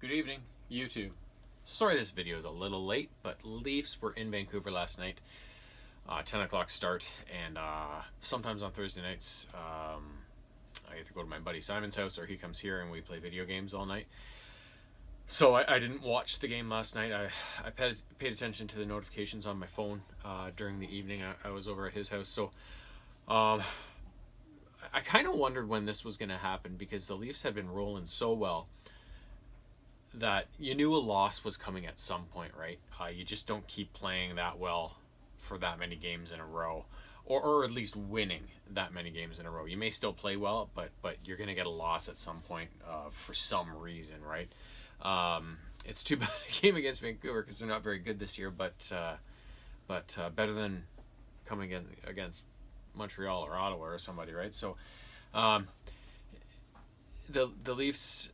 Good evening, YouTube. Sorry this video is a little late, but Leafs were in Vancouver last night. 10 o'clock start, and sometimes on Thursday nights, I either go to my buddy Simon's house or he comes here and we play video games all night. So I didn't watch the game last night. I paid attention to the notifications on my phone during the evening. I was over at his house, so I kind of wondered when this was going to happen because the Leafs had been rolling so well that you knew a loss was coming at some point, right? You just don't keep playing that well for that many games in a row, or at least winning that many games in a row. You may still play well, but you're going to get a loss at some point for some reason, right? It's too bad a game against Vancouver because they're not very good this year, but better than coming in against Montreal or Ottawa or somebody, right? So the Leafs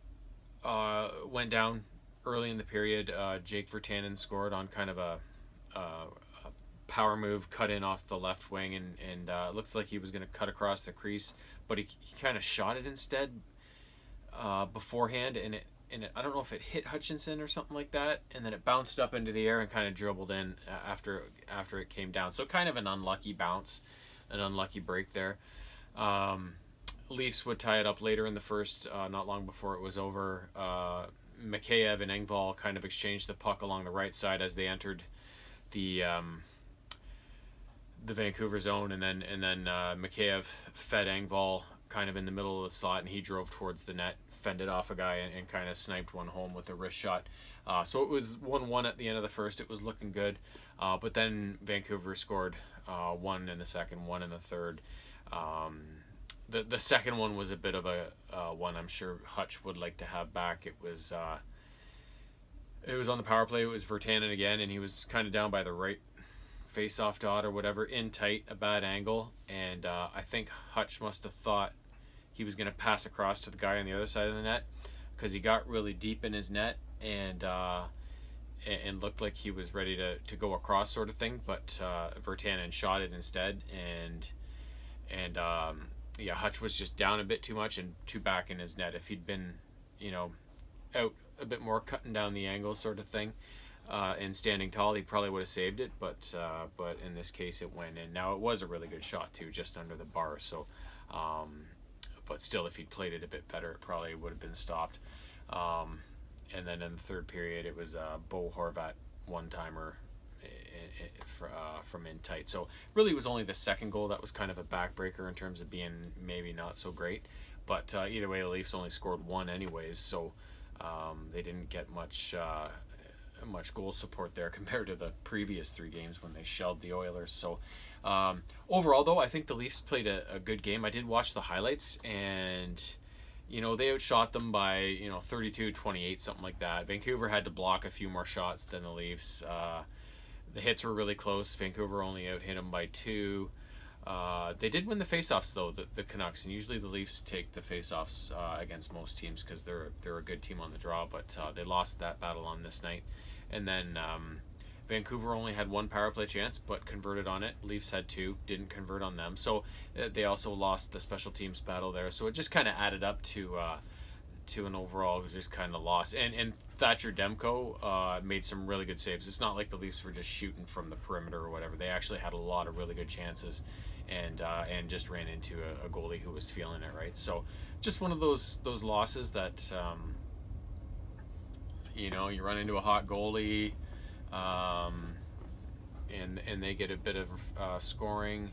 went down early in the period. Jake Virtanen scored on kind of a power move, cut in off the left wing, and it looks like he was going to cut across the crease, but he kind of shot it instead beforehand, and I don't know if it hit Hutchinson or something like that, and then it bounced up into the air and kind of dribbled in after it came down. So kind of an unlucky bounce, an unlucky break there. Leafs would tie it up later in the first, not long before it was over. Mikheyev and Engvall kind of exchanged the puck along the right side as they entered the Vancouver zone, and then Mikheyev fed Engvall kind of in the middle of the slot, and he drove towards the net, fended off a guy, and kind of sniped one home with a wrist shot. So it was 1-1 at the end of the first. It was looking good, but then Vancouver scored one in the second, one in the third. The second one was a bit of a one I'm sure Hutch would like to have back. It was on the power play. It was Virtanen again, and he was kind of down by the right face-off dot or whatever, in tight, a bad angle, and I think Hutch must have thought he was going to pass across to the guy on the other side of the net because he got really deep in his net and looked like he was ready to go across sort of thing, but Virtanen shot it instead, and Hutch was just down a bit too much and too back in his net. If he'd been, out a bit more, cutting down the angle sort of thing, and standing tall, he probably would have saved it, but in this case it went in. Now it was a really good shot too, just under the bar, so but still, if he'd played it a bit better, it probably would have been stopped. And then in the third period, it was Bo Horvat one-timer from in tight. So really it was only the second goal that was kind of a backbreaker in terms of being maybe not so great, but either way the Leafs only scored one anyways, so they didn't get much goal support there compared to the previous three games when they shelled the Oilers. So overall though, I think the Leafs played a good game. I did watch the highlights, and they outshot them by 32-28, something like that. Vancouver had to block a few more shots than the Leafs. The hits were really close. Vancouver only out-hit them by 2. They did win the faceoffs though, the Canucks, and usually the Leafs take the faceoffs against most teams because they're a good team on the draw, but they lost that battle on this night. And then Vancouver only had one power play chance but converted on it. Leafs had 2, didn't convert on them, so they also lost the special teams battle there. So it just kind of added up to an overall just kind of loss. And Thatcher Demko made some really good saves. It's not like the Leafs were just shooting from the perimeter or whatever. They actually had a lot of really good chances, and just ran into a goalie who was feeling it, right? So just one of those losses that you run into a hot goalie, and they get a bit of scoring,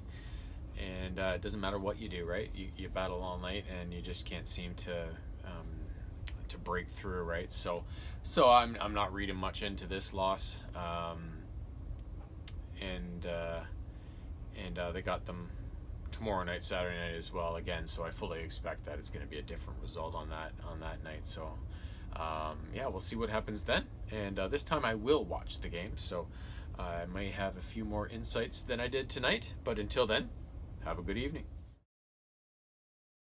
and it doesn't matter what you do, right? You battle all night and you just can't seem to break through, right? So I'm not reading much into this loss, and they got them tomorrow night, Saturday night as well again. So I fully expect that it's going to be a different result on that night. So we'll see what happens then. And this time I will watch the game, so I may have a few more insights than I did tonight. But until then, have a good evening.